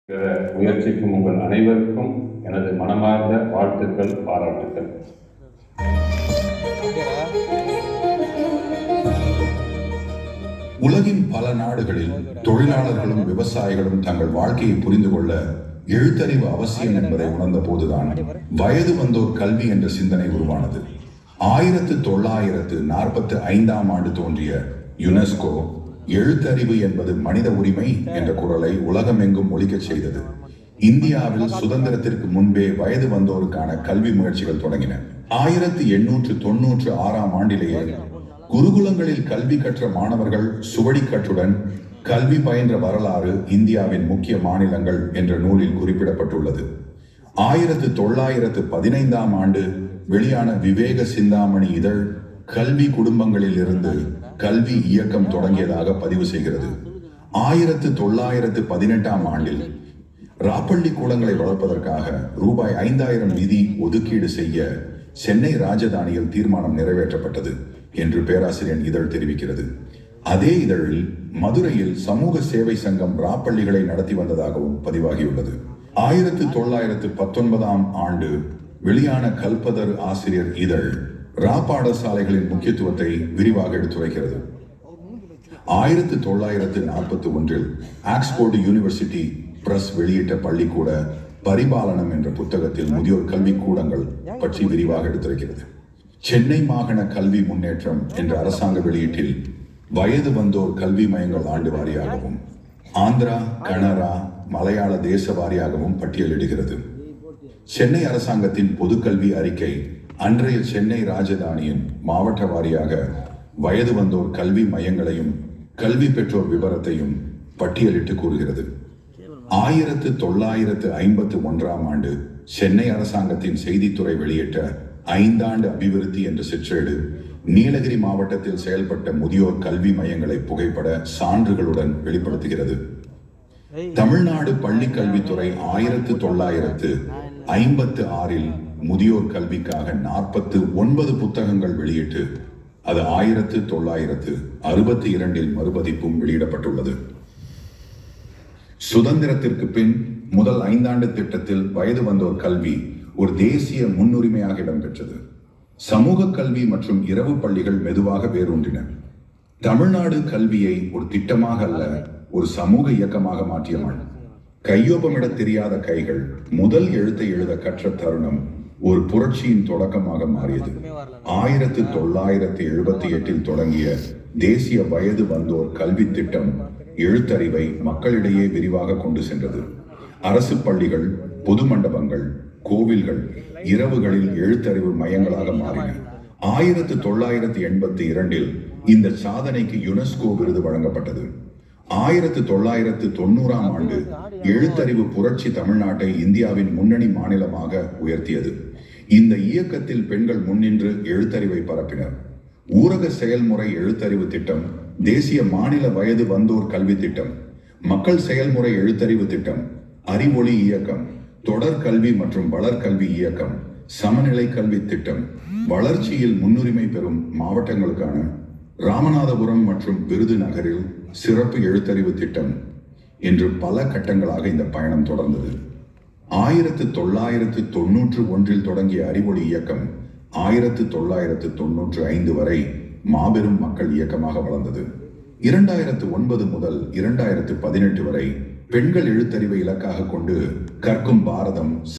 முயற்சிக்கும் உங்கள் அனைவருக்கும் எனது மனமார்ந்த வாழ்த்துக்கள், பாராட்டுக்கள். உலகின் பல நாடுகளில் தொழிலாளர்களும் விவசாயிகளும் தங்கள் வாழ்க்கையை புரிந்து கொள்ள எழுத்தறிவு அவசியம் என்பதை உணர்ந்த போதுதான் வயது வந்தோர் கல்வி என்ற சிந்தனை உருவானது. 1945 தோன்றிய யுனெஸ்கோ எழுத்தறிவு என்பது மனித உரிமை என்ற குரலை உலகமெங்கும் ஒலிக்கச் செய்தது. இந்தியாவில் சுதந்திரத்திற்கு முன்பே வயது வந்தோருக்கான கல்வி முயற்சிகள் தொடங்கின. 1896 குருகுலங்களில் கல்வி கற்ற மாணவர்கள் சுவடிக்கட்டுடன் கல்வி பயின்ற வரலாறு இந்தியாவின் முக்கிய மாநிலங்கள் என்ற நூலில் குறிப்பிடப்பட்டுள்ளது. 1915 வெளியான விவேக சிந்தாமணி இதழ் கல்வி குடும்பங்களில் இருந்து கல்வி இயக்கம் தொடங்கியதாக பதிவு செய்கிறது. 1918 ராப்பள்ளி கூடங்களை வளர்ப்பதற்காக ரூபாய் 5000 நிதி ஒதுக்கீடு செய்ய சென்னை ராஜதானியில் தீர்மானம் நிறைவேற்றப்பட்டது என்று பேராசிரியர் இதழ் தெரிவிக்கிறது. அதே இதழில் மதுரையில் சமூக சேவை சங்கம் ராப்பள்ளிகளை நடத்தி வந்ததாகவும் பதிவாகியுள்ளது. 1919 வெளியான கல்பதர் ஆசிரியர் இதழ் ரா பாடசாலைகளின் முக்கியத்துவத்தை விரிவாக எடுத்துரைக்கிறது. 1941 ஆக்ஸ்போர்டு யூனிவர்சிட்டி பிரஸ் வெளியிட்ட பள்ளிக்கூட பரிபாலனம் என்ற புத்தகத்தில் முதியோர் கல்வி கூடங்கள் பற்றி விரிவாக எடுத்துரைக்கிறது. சென்னை மாகாண கல்வி முன்னேற்றம் என்ற அரசாங்க வெளியீட்டில் வயது வந்தோர் கல்வி மையங்கள் ஆண்டு வாரியாகவும் ஆந்திரா, கனரா, மலையாள தேச வாரியாகவும் பட்டியலிடுகிறது. சென்னை அரசாங்கத்தின் பொதுக்கல்வி அறிக்கை அன்றைய சென்னை ராஜதானியின் மாவட்ட வாரியாக வயது வந்தோர் கல்வி மையங்களையும் கல்வி பெற்றோர் விவரத்தையும் பட்டியலிட்டு கூறுகிறது. 1951 சென்னை அரசாங்கத்தின் செய்தித்துறை வெளியிட்ட 5 ஆண்டு அபிவிருத்தி என்ற சிற்றேடு நீலகிரி மாவட்டத்தில் செயல்பட்ட முதியோர் கல்வி மையங்களை புகைப்பட சான்றுகளுடன் வெளிப்படுத்துகிறது. தமிழ்நாடு பள்ளி கல்வித்துறை 1956 முதியோர் கல்விக்காக 49 புத்தகங்கள் வெளியிட்டு அது 1962 மறுபதிப்பும் வெளியிடப்பட்டுள்ளது. சுதந்திரத்திற்கு பின் முதல் 5 ஆண்டு திட்டத்தில் வயது வந்தோர் கல்வி ஒரு தேசிய முன்னுரிமையாக இடம்பெற்றது. சமூக கல்வி மற்றும் இரவு பள்ளிகள் மெதுவாக வேரூன்றின. தமிழ்நாடு கல்வியை ஒரு திட்டமாக அல்ல, ஒரு சமூக இயக்கமாக மாற்றியவன். கையொப்பமிட தெரியாத கைகள் முதல் எழுத்தை எழுத கற்ற தருணம் ஒரு புரட்சியின் தொடக்கமாக மாறியது. 1978 தொடங்கிய தேசிய வயது வந்தோர் கல்வி திட்டம் எழுத்தறிவை மக்களிடையே விரிவாக கொண்டு சென்றது. அரசு பள்ளிகள், பொது மண்டபங்கள், கோவில்கள் இரவுகளில் எழுத்தறிவு மையங்களாக மாறின. 1982 இந்த சாதனைக்கு யுனெஸ்கோ விருது வழங்கப்பட்டது. 1990 எழுத்தறிவு புரட்சி தமிழ்நாட்டை இந்தியாவின் முன்னணி மாநிலமாக உயர்த்தியது. இந்த இயக்கத்தில் பெண்கள் முன்னின்று எழுத்தறிவை பரப்பினர். ஊரக செயல்முறை எழுத்தறிவு திட்டம், தேசிய மாநில வயது வந்தோர் கல்வி திட்டம், மக்கள் செயல்முறை எழுத்தறிவு திட்டம், அறிவொளி இயக்கம், தொடர் கல்வி மற்றும் வளர்கல்வி இயக்கம், சமநிலை கல்வி திட்டம், வளர்ச்சியில் முன்னுரிமை பெறும் மாவட்டங்களுக்கான ராமநாதபுரம் மற்றும் விருதுநகரில் சிறப்பு எழுத்தறிவு திட்டம் என்று பல கட்டங்களாக இந்த பயணம் தொடர்ந்தது. 1991 தொடங்கிய அறிவொளி இயக்கம் 1995 வரை மாபெரும் மக்கள் இயக்கமாக வளர்ந்தது. 2009 முதல் 2018 வரை பெண்கள் எழுத்தறிவை இலக்காக கொண்டு கற்கும் பாரதம்